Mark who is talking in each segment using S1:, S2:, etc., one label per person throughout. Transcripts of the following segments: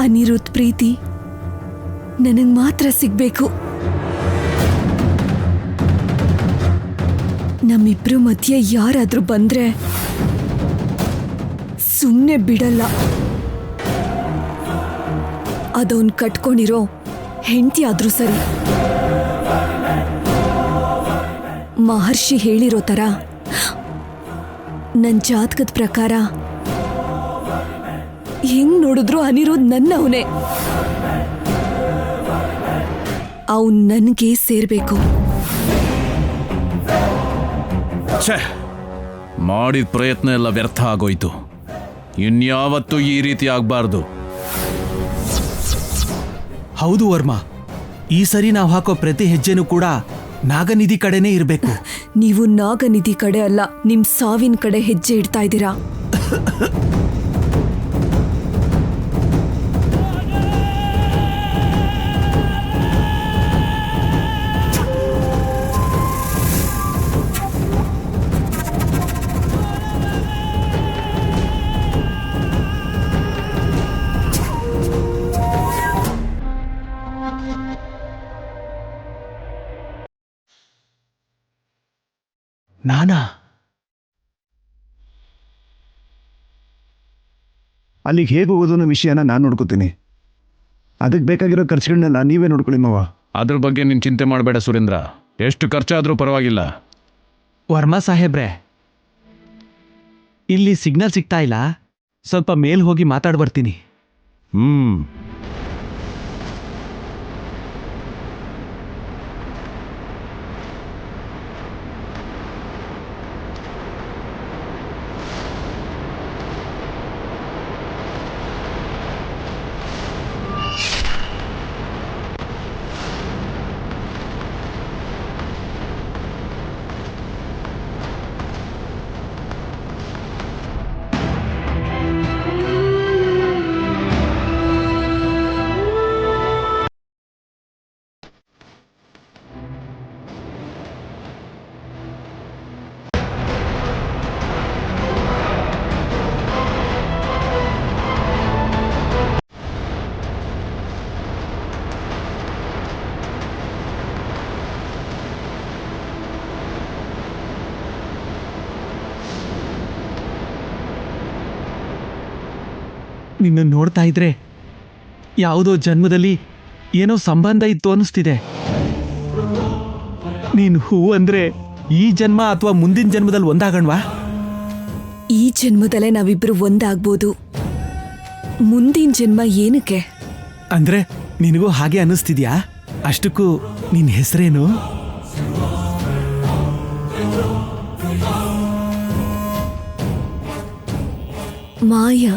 S1: ಅನಿರುದ್ಧ್ ಪ್ರೀತಿ ನನಗ್ ಮಾತ್ರ ಸಿಗ್ಬೇಕು. ನಮ್ಮಿಬ್ರು ಮಧ್ಯೆ ಯಾರಾದ್ರೂ ಬಂದ್ರೆ ಸುಮ್ನೆ ಬಿಡಲ್ಲ. ಅದವನ್ ಕಟ್ಕೊಂಡಿರೋ ಹೆಂಡತಿ ಆದ್ರೂ ಸರಿ. ಮಹರ್ಷಿ ಹೇಳಿರೋ ತರ ನನ್ ಜಾತಕದ ಪ್ರಕಾರ ಹೆಂಗ್ ನೋಡಿದ್ರು ಅನಿರುದ್ಧ್ ನನ್ನವನೇ. ಅವನ್ ನನ್ಗೆ ಸೇರ್ಬೇಕು.
S2: ಮಾಡಿದ ಪ್ರಯತ್ನ ಎಲ್ಲ ವ್ಯರ್ಥ ಆಗೋಯ್ತು. ಇನ್ಯಾವತ್ತೂ ಈ ರೀತಿ ಆಗ್ಬಾರ್ದು.
S3: ಹೌದು ವರ್ಮಾ, ಈ ಸರಿ ನಾವು ಹಾಕೋ ಪ್ರತಿ ಹೆಜ್ಜೆನೂ ಕೂಡ ನಾಗನಿಧಿ ಕಡೆನೇ ಇರಬೇಕು.
S1: ನೀವು ನಾಗನಿಧಿ ಕಡೆ ಅಲ್ಲ, ನಿಮ್ ಸಾವಿನ ಕಡೆ ಹೆಜ್ಜೆ ಇಡ್ತಾ ಇದ್ದೀರಾ.
S3: ನಾನಾ?
S4: ಅಲ್ಲಿಗೆ ಹೇಗೆ ಹೋಗೋದು ಅನ್ನೋ ವಿಷಯನ ನಾನು ನೋಡ್ಕೋತೀನಿ. ಅದಕ್ಕೆ ಬೇಕಾಗಿರೋ ಖರ್ಚುಗಳನ್ನೆಲ್ಲ ನೀವೇ ನೋಡ್ಕೊಳ್ಳಿ ಮಾವ.
S2: ಅದ್ರ ಬಗ್ಗೆ ನೀನು ಚಿಂತೆ ಮಾಡಬೇಡ ಸುರೇಂದ್ರ. ಎಷ್ಟು ಖರ್ಚಾದರೂ ಪರವಾಗಿಲ್ಲ.
S3: ವರ್ಮಾ ಸಾಹೇಬ್ರೆ, ಇಲ್ಲಿ ಸಿಗ್ನಲ್ ಸಿಗ್ತಾ ಇಲ್ಲ. ಸ್ವಲ್ಪ ಮೇಲ್ ಹೋಗಿ ಮಾತಾಡ್ ಬರ್ತೀನಿ. ನಿನ್ನ ನೋಡ್ತಾ ಇದ್ರೆ ಯಾವುದೋ ಜನ್ಮದಲ್ಲಿ ಏನೋ ಸಂಬಂಧ ಇತ್ತು ಅನ್ನಿಸ್ತಿದೆ. ನೀನು ಹೂ ಅಂದ್ರೆ ಈ ಜನ್ಮ ಅಥವಾ ಮುಂದಿನ ಜನ್ಮದಲ್ಲಿ ಒಂದಾಗಣ್ವಾ?
S1: ಈ ಜನ್ಮದಲ್ಲೇ ನಾವಿಬ್ರು ಒಂದಾಗ್ಬೋದು. ಮುಂದಿನ ಜನ್ಮ ಏನಕ್ಕೆ?
S3: ಅಂದ್ರೆ ನಿನಗೂ ಹಾಗೆ ಅನ್ನಿಸ್ತಿದ್ಯಾ? ಅಷ್ಟಕ್ಕೂ ನಿನ್ನ ಹೆಸರೇನು?
S1: ಮಾಯಾ.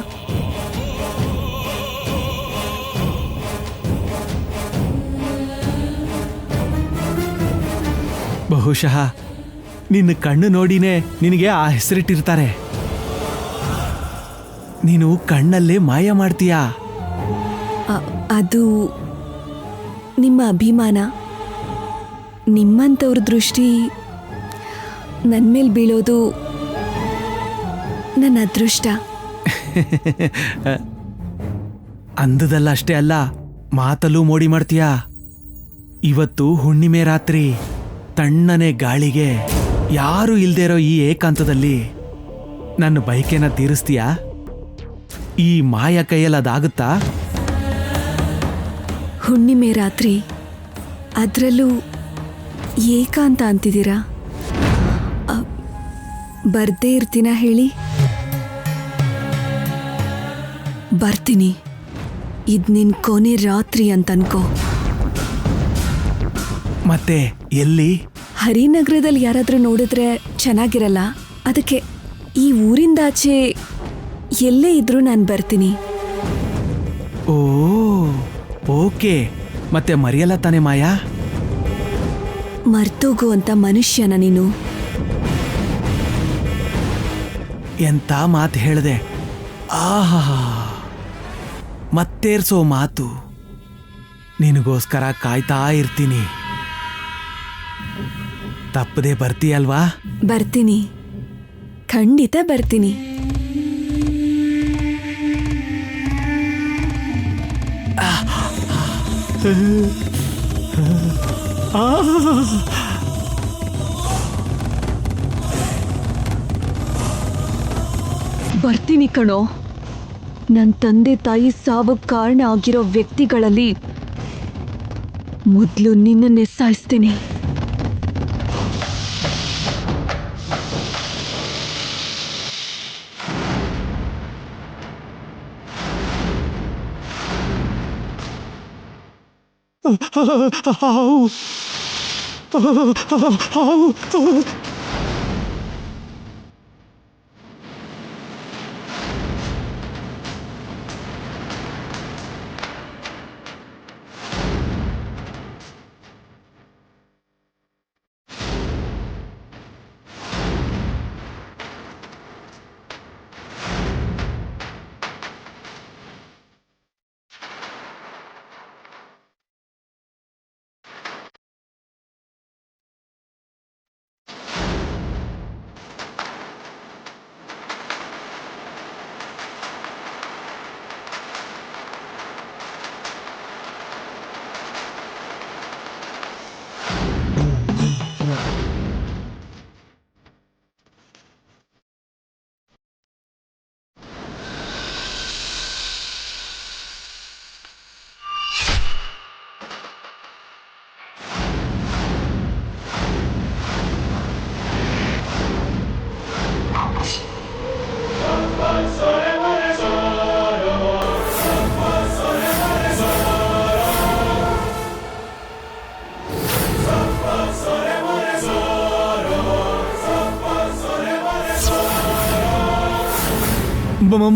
S3: ಬಹುಶಃ ನಿನ್ನ ಕಣ್ಣು ನೋಡಿನೇ ನಿನಗೆ ಆ ಹೆಸರಿಟ್ಟಿರ್ತಾರೆ. ನೀನು ಕಣ್ಣಲ್ಲೇ ಮಾಯ ಮಾಡ್ತೀಯಾ?
S1: ಅದು ನಿಮ್ಮ ಅಭಿಮಾನ. ನಿಮ್ಮಂಥವ್ರ ದೃಷ್ಟಿ ನನ್ನ ಮೇಲೆ ಬೀಳೋದು ನನ್ನ ಅದೃಷ್ಟ.
S3: ಅಂದದಲ್ಲ ಅಷ್ಟೇ ಅಲ್ಲ, ಮಾತಲ್ಲೂ ಮೋಡಿ ಮಾಡ್ತೀಯಾ. ಇವತ್ತು ಹುಣ್ಣಿಮೆ ರಾತ್ರಿ ತಣ್ಣನೆ ಗಾಳಿಗೆ ಯಾರೂ ಇಲ್ದೇ ಇರೋ ಈ ಏಕಾಂತದಲ್ಲಿ ನನ್ನ ಬಯಕೆನ ತೀರಿಸ್ತೀಯಾ? ಈ ಮಾಯ ಕೈಯಲ್ಲಿ ಅದಾಗುತ್ತಾ?
S1: ಹುಣ್ಣಿಮೆ ರಾತ್ರಿ, ಅದರಲ್ಲೂ ಏಕಾಂತ ಅಂತಿದ್ದೀರಾ? ಬರ್ದೇ ಇರ್ತೀನ ಹೇಳಿ? ಬರ್ತೀನಿ. ಇದ್ ನಿನ್ ಕೊನೆ ರಾತ್ರಿ ಅಂತ ಅನ್ಕೋ.
S3: ಮತ್ತೆ ಎಲ್ಲಿ?
S1: ಹರಿನಗರದಲ್ಲಿ ಯಾರಾದ್ರೂ ನೋಡಿದ್ರೆ ಚೆನ್ನಾಗಿರಲ್ಲ. ಅದಕ್ಕೆ ಈ ಊರಿಂದಾಚೆ ಎಲ್ಲೇ ಇದ್ರೂ ನಾನು ಬರ್ತೀನಿ.
S3: ಓ ಓಕೆ. ಮತ್ತೆ ಮರೆಯಲ್ಲ ತಾನೆ ಮಾಯಾ?
S1: ಮರ್ತೋಗುವಂತ ಮನುಷ್ಯನ ನೀನು.
S3: ಎಂತ ಮಾತು ಹೇಳಿದೆ! ಆಹಾ, ಮತ್ತೇರ್ಸೋ ಮಾತು. ನಿನಗೋಸ್ಕರ ಕಾಯ್ತಾ ಇರ್ತೀನಿ. ತಪ್ಪದೆ ಬರ್ತೀಯಲ್ವಾ?
S1: ಬರ್ತೀನಿ, ಖಂಡಿತ ಬರ್ತೀನಿ. ಬರ್ತೀನಿ ಕಣೋ. ನನ್ನ ತಂದೆ ತಾಯಿ ಸಾವಕ್ಕೆ ಕಾರಣ ಆಗಿರೋ ವ್ಯಕ್ತಿಗಳಲ್ಲಿ ಮೊದಲು ನಿನ್ನನ್ನೇ ಸಾಯಿಸ್ತೀನಿ.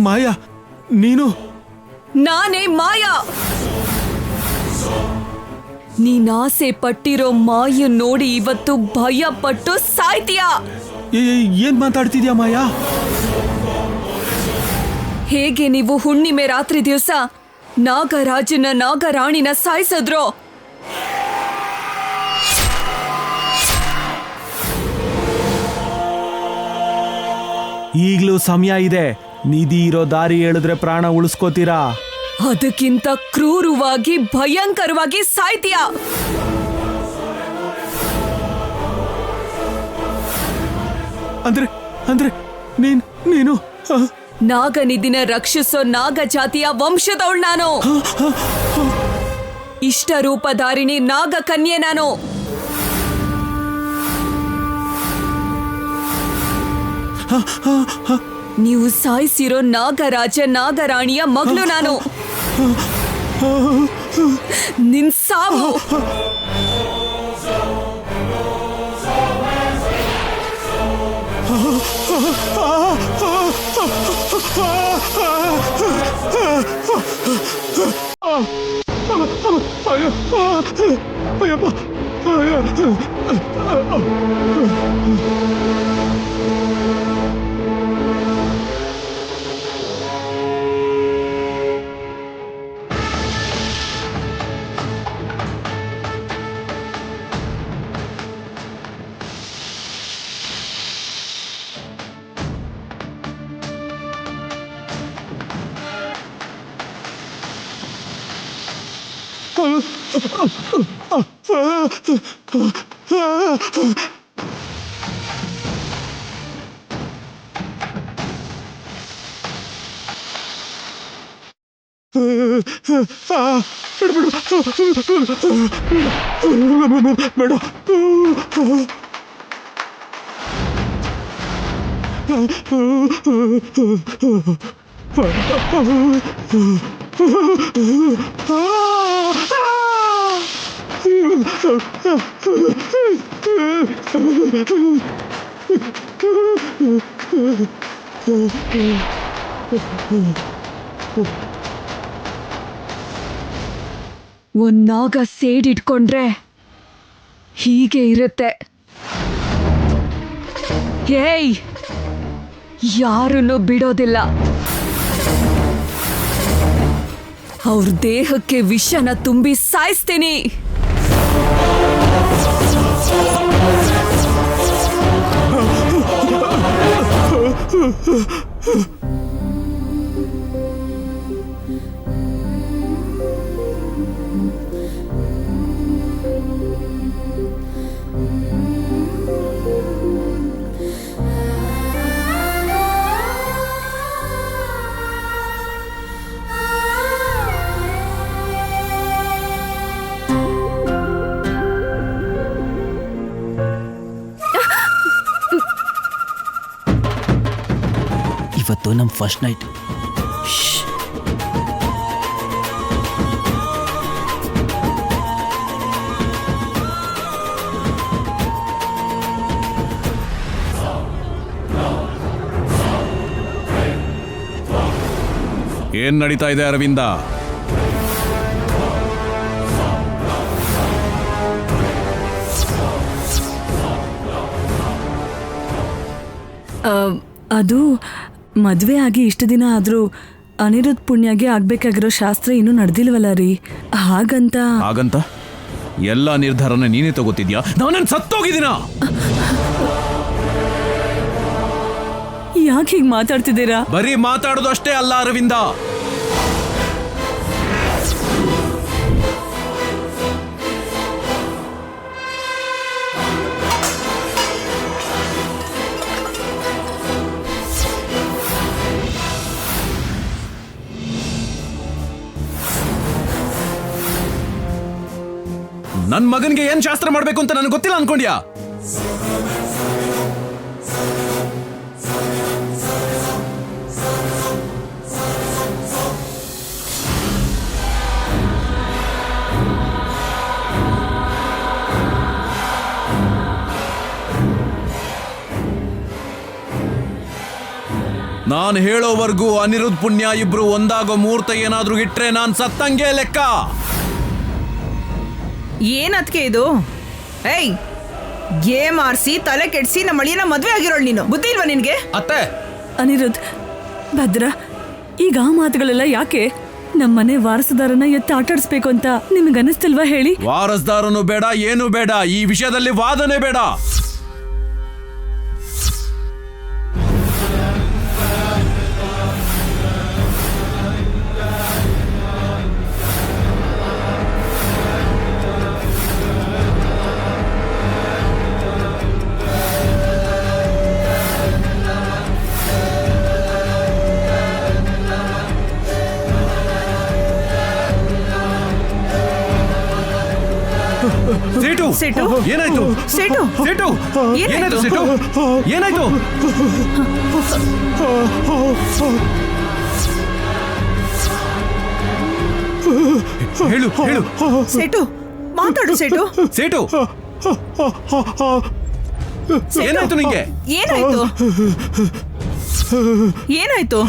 S3: ಮಾಯಾ, ನೀನು?
S1: ನಾನೇ ಮಾಯಾ. ನೀನಾಸೆ ಪಟ್ಟಿರೋ ಮಾಯ ನೋಡಿ ಇವತ್ತು ಭಯ ಪಟ್ಟು ಸಾಯ್ತೀಯಾ?
S3: ಏನ್ ಮಾತಾಡ್ತಿದ್ಯಾ ಮಾಯಾ?
S1: ಹೇಗೆ ನೀವು ಹುಣ್ಣಿಮೆ ರಾತ್ರಿ ದಿವಸ ನಾಗರಾಜನ ನಾಗರಾಣಿನ ಸಾಯಿಸಿದ್ರೋ,
S3: ಈಗ್ಲೂ ಸಮಯ ಇದೆ. ನಿಧಿ ಇರೋ ದಾರಿ ಹೇಳಿದ್ರೆ ಪ್ರಾಣ ಉಳಿಸ್ಕೋತೀರಾ?
S1: ಅದಕ್ಕಿಂತ ಕ್ರೂರವಾಗಿ ಭಯಂಕರವಾಗಿ ಸಾಯ್ತೀಯಾ?
S3: ಅಂದ್ರೆ ಅಂದ್ರೆ ನೀನು
S1: ನಾಗನಿಧಿನ ರಕ್ಷಿಸೋ ನಾಗ ಜಾತಿಯ ವಂಶದವಳು ನಾನು. ಇಷ್ಟ ರೂಪಧಾರಿಣಿ ನಾಗ ಕನ್ಯೆ ನಾನು. ನೀವು ಸಾಯಿಸಿರೋ ನಾಗರಾಜ ನಾಗರಾಣಿಯ ಮಗಳು ನಾನು. ನಿನ್ ಸಾವು ಒಂದ್ ನಾಗ ಸೇಡಿಟ್ಕೊಂಡ್ರೆ ಹೀಗೆ ಇರುತ್ತೆ. ಹೇಯ್, ಯಾರನ್ನು ಬಿಡೋದಿಲ್ಲ. ಅವ್ರ ದೇಹಕ್ಕೆ ವಿಷನ ತುಂಬಿ ಸಾಯಿಸ್ತೀನಿ.
S3: ಇವತ್ತು ನಮ್ಮ ಫಸ್ಟ್ ನೈಟ್.
S2: ಏನ್ ನಡೀತಾ ಇದೆ ಅರವಿಂದ?
S5: ಅದು ಮದುವೆ ಆಗಿ ಇಷ್ಟು ದಿನ ಆದರೂ ಅನಿರುದ್ಧ್ ಪುಣ್ಯಗೆ ಆಗ್ಬೇಕಾಗಿರೋ ಶಾಸ್ತ್ರ ಇನ್ನೂ ನಡೆದಿಲ್ವಲ್ಲ ರೀ. ಹಾಗಂತ
S2: ಎಲ್ಲ ನಿರ್ಧಾರನ ನೀನೇ ತಗೋತಿದ್ಯಾ? ನಾನೇನ್ ಸತ್ತೋಗಿದ್ದೀನ?
S5: ಯಾಕೆ ಹೀಗೆ ಮಾತಾಡ್ತಿದ್ದೀರಾ?
S2: ಬರೀ ಮಾತಾಡೋದು ಅಷ್ಟೇ ಅಲ್ಲ ಅರವಿಂದ. ನನ್ ಮಗನ್ಗೆ ಏನ್ ಶಾಸ್ತ್ರ ಮಾಡ್ಬೇಕು ಅಂತ ನನಗೆ ಗೊತ್ತಿಲ್ಲ ಅನ್ಕೊಂಡ್ಯಾ? ನಾನು ಹೇಳೋವರೆಗೂ ಅನಿರುದ್ಧ್ ಪುಣ್ಯ ಇಬ್ರು ಒಂದಾಗೋ ಮುಹೂರ್ತ ಏನಾದ್ರೂ ಇಟ್ರೆ ನಾನ್ ಸತ್ತಂಗೆ ಲೆಕ್ಕ.
S6: ಏನದ್ಕೆ ಇದು? ಏಯ್, ಗೇಮ್ ಆರ್ಸಿ ತಲೆ ಕೆಡ್ಸಿ ನಮ್ಮ ಅಳಿಯನ ಮದ್ವೆ ಆಗಿರೋಳು ನೀನು. ಬುದ್ಧಿ ಇಲ್ವಾ ನಿನ್ಗೆ?
S2: ಅತ್ತೆ,
S5: ಅನಿರುದ್ಧ್, ಭದ್ರ, ಈಗ ಆ ಮಾತುಗಳೆಲ್ಲ ಯಾಕೆ? ನಮ್ಮನೆ ವಾರಸುದಾರನ ಎತ್ತ ಆಟಾಡಿಸ್ಬೇಕು ಅಂತ ನಿಮ್ಗೆ ಅನಿಸ್ತಿಲ್ವಾ ಹೇಳಿ?
S2: ವಾರಸ್ದಾರನು ಬೇಡ, ಏನು ಬೇಡ, ಈ ವಿಷಯದಲ್ಲಿ ವಾದನೆ ಬೇಡ. ಸೇಟು,
S6: ಸೇಟು,
S2: ಏನಾಯ್ತು?
S6: ಸೇಟು,
S2: ಸೇಟು, ಏನಾಯ್ತು? ಸೇಟು, ಏನಾಯ್ತು? ಹೇಳು ಹೇಳು.
S6: ಸೇಟು, ಮಾತಾಡು ಸೇಟು.
S2: ಸೇಟು, ಏನಾಯ್ತು ನಿಂಗೆ?
S6: ಏನಾಯ್ತು? ಏನಾಯ್ತು?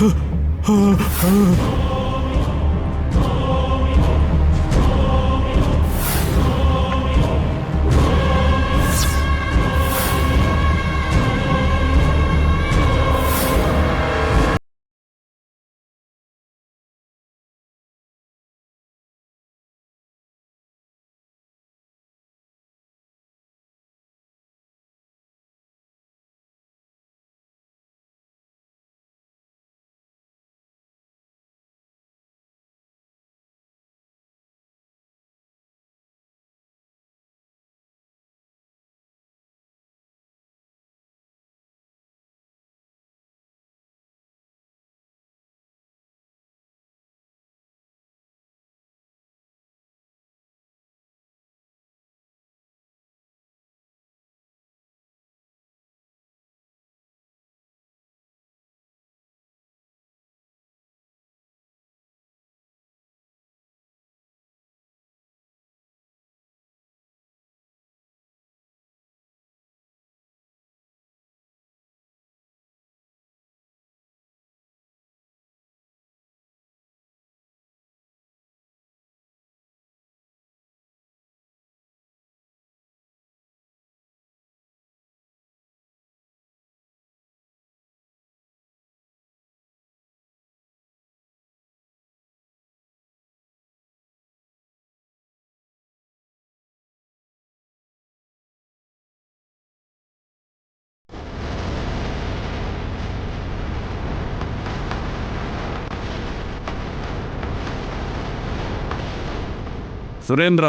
S2: ಸುರೇಂದ್ರ,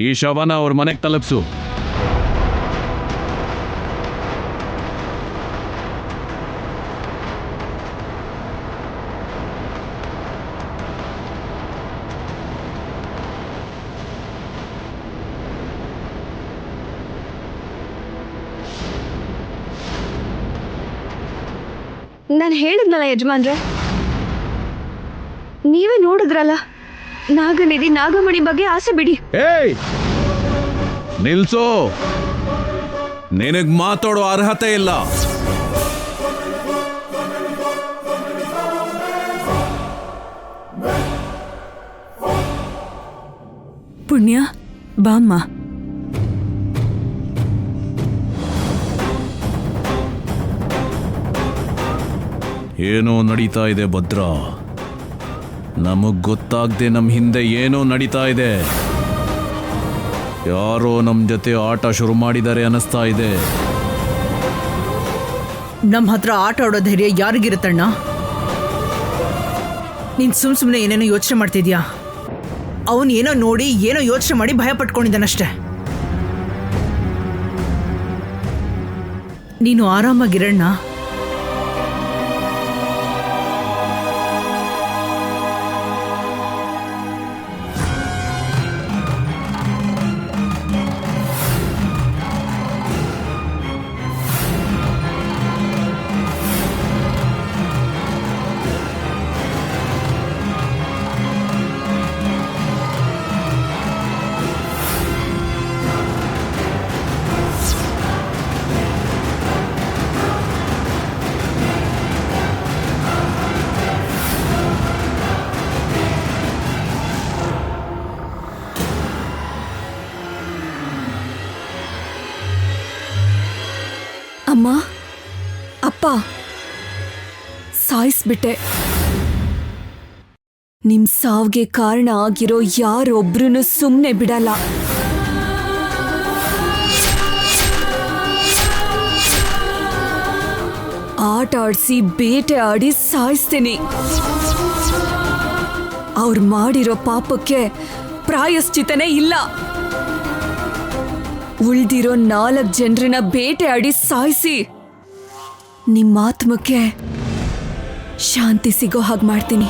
S2: ಈ ಶವನ ಅವ್ರ ಮನೆಗೆ ತಲುಪಿಸು.
S1: ನಾನು ಹೇಳಿದ್ನಲ್ಲ ಯಜಮಾನ್ರೆ, ನೀವೇ ನೋಡಿದ್ರಲ್ಲ, ನಾಗನಿಧಿ ನಾಗಮಣಿ ಬಗ್ಗೆ ಆಸೆ ಬಿಡಿ.
S2: ಏಯ್ ನಿಲ್ಸೋ, ನಿನಗ್ ಮಾತಾಡೋ ಅರ್ಹತೆ ಇಲ್ಲ.
S5: ಪುಣ್ಯ, ಬಾಮ್ಮ.
S2: ಏನೋ ನಡೀತಾ ಇದೆ ಭದ್ರ. ನಮಗ್ ಗೊತ್ತಾಗ್ದೆ ನಮ್ ಹಿಂದೆ ಏನೋ ನಡೀತಾ ಇದೆ. ಯಾರೋ ನಮ್ ಜೊತೆ ಆಟ ಶುರು ಮಾಡಿದ್ದಾರೆ ಅನಿಸ್ತಾ ಇದೆ.
S6: ನಮ್ಮ ಹತ್ರ ಆಟ ಆಡೋ ಧೈರ್ಯ ಯಾರಿಗಿರುತ್ತಣ್ಣ? ನೀನ್ ಸುಮ್ನೆ ಏನೇನೋ ಯೋಚನೆ ಮಾಡ್ತಿದ್ಯಾ. ಅವನ್ ಏನೋ ನೋಡಿ ಏನೋ ಯೋಚನೆ ಮಾಡಿ ಭಯ ಪಟ್ಕೊಂಡಿದ್ದಾನಷ್ಟೆ. ನೀನು ಆರಾಮಾಗಿರಣ್ಣ.
S1: ಅಮ್ಮ, ಅಪ್ಪ, ಸಾಯಿಸ್ಬಿಟ್ಟೆ. ನಿಮ್ ಸಾವ್ಗೆ ಕಾರಣ ಆಗಿರೋ ಯಾರೊಬ್ರು ಸುಮ್ನೆ ಬಿಡಲ್ಲ. ಆಟ ಆಡ್ಸಿ ಬೇಟೆ ಆಡಿ ಸಾಯಿಸ್ತೀನಿ. ಅವ್ರು ಮಾಡಿರೋ ಪಾಪಕ್ಕೆ ಪ್ರಾಯಶ್ಚಿತ್ತನೇ ಇಲ್ಲ. ಉಳ್ದಿರೋ 4 ಜನರನ್ನ ಬೇಟೆ ಆಡಿ ಸಾಯಿಸಿ ನಿಮ್ಮ ಆತ್ಮಕ್ಕೆ ಶಾಂತಿ ಸಿಗೋ ಹಾಗೆ ಮಾಡ್ತೀನಿ.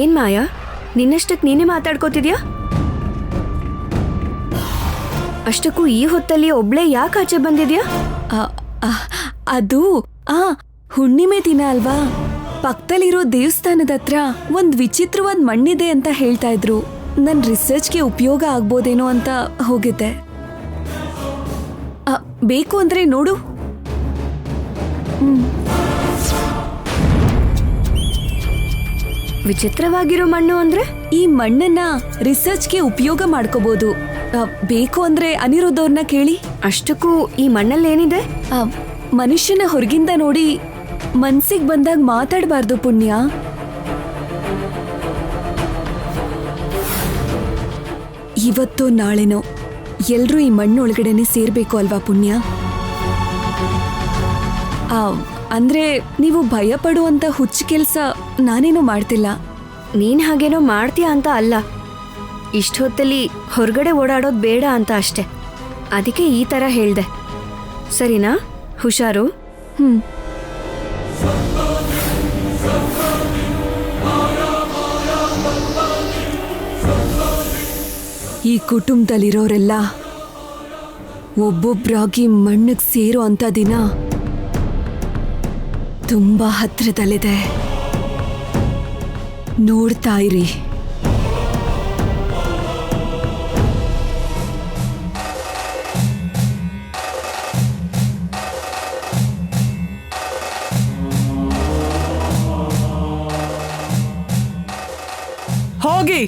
S7: ಏನ್ ಮಾಯಾ, ನಿನ್ನಷ್ಟಕ್ಕೆ ನೀನೇ ಮಾತಾಡ್ಕೋತಿದ್ಯಾ? ಅಷ್ಟಕ್ಕೂ ಈ ಹೊತ್ತಲ್ಲಿ ಒಬ್ಳೆ ಯಾಕೆ ಆಚೆ ಬಂದಿದ್ಯಾ?
S1: ಅದು ಹುಣ್ಣಿಮೆ ದಿನ ಅಲ್ವಾ, ಪಕ್ಕದಲ್ಲಿರೋ ದೇವಸ್ಥಾನದ ಹತ್ರ ಒಂದ್ ವಿಚಿತ್ರವಾದ ಮಣ್ಣಿದೆ ಅಂತ ಹೇಳ್ತಾ ಇದ್ರು. ನನ್ ರಿಸರ್ಚ್ಗೆ ಉಪಯೋಗ ಆಗ್ಬೋದೇನೋ ಅಂತ ಹೋಗಿದ್ದೆ. ಬೇಕು ಅಂದ್ರೆ ನೋಡು.
S7: ವಿಚಿತ್ರವಾಗಿರೋ ಮಣ್ಣು ಅಂದ್ರೆ?
S1: ಈ ಮಣ್ಣನ್ನ ರಿಸರ್ಚ್ಗೆ ಉಪಯೋಗ ಮಾಡ್ಕೋಬಹುದು. ಬೇಕು ಅಂದ್ರೆ ಅನಿರುದ್ಧ ಅವ್ರನ್ನ ಕೇಳಿ.
S7: ಅಷ್ಟಕ್ಕೂ ಈ ಮಣ್ಣಲ್ಲಿ ಏನಿದೆ?
S1: ಮನುಷ್ಯನ ಹೊರಗಿಂದ ನೋಡಿ ಮನ್ಸಿಗೆ ಬಂದಾಗ ಮಾತಾಡಬಾರ್ದು ಪುಣ್ಯ. ಇವತ್ತೋ ನಾಳೆನೋ ಎಲ್ರೂ ಈ ಮಣ್ಣೊಳಗಡೆನೆ ಸೇರ್ಬೇಕು ಅಲ್ವಾ ಪುಣ್ಯ? ಅಂದ್ರೆ ನೀವು ಭಯ ಪಡುವಂತ ಹುಚ್ಚು ಕೆಲಸ ನಾನೇನೋ ಮಾಡ್ತಿಲ್ಲ.
S7: ನೀನ್ ಹಾಗೇನೋ ಮಾಡ್ತೀಯ ಅಂತ ಅಲ್ಲ, ಇಷ್ಟೊತ್ತಲ್ಲಿ ಹೊರಗಡೆ ಓಡಾಡೋದು ಬೇಡ ಅಂತ ಅಷ್ಟೆ. ಅದಕ್ಕೆ ಈ ಥರ ಹೇಳ್ದೆ, ಸರಿನಾ? ಹುಷಾರು.
S1: ಈ ಕುಟುಂಬದಲ್ಲಿರೋರೆಲ್ಲ ಒಬ್ಬೊಬ್ರಾಗಿ ಮಣ್ಣಿಗೆ ಸೇರೋ ಅಂತ ದಿನ ತುಂಬಾ ಹತ್ರದಲ್ಲಿದೆ. ನೋಡ್ತಾ ಇರಿ.
S6: ಹೋಗಿ.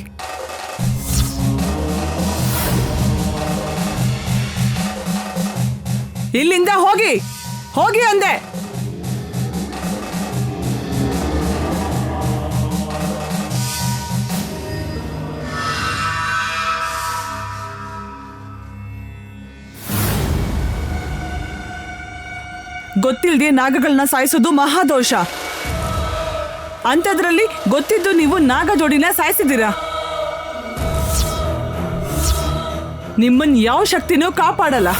S6: ಇಲ್ಲಿಂದ ಹೋಗಿ, ಹೋಗಿ ಅಂದೆ. ಗೊತ್ತಿಲ್ಲದೆ ನಾಗಗಳನ್ನ ಸಾಯಿಸೋದು ಮಹಾದೋಷ. ಅಂಥದ್ರಲ್ಲಿ ಗೊತ್ತಿದ್ದು ನೀವು ನಾಗ ಜೋಡಿನ ಸಾಯಿಸಿದ್ದೀರಾ. ನಿಮ್ಮನ್ನ ಯಾವ ಶಕ್ತಿನೂ ಕಾಪಾಡಲ್ಲ.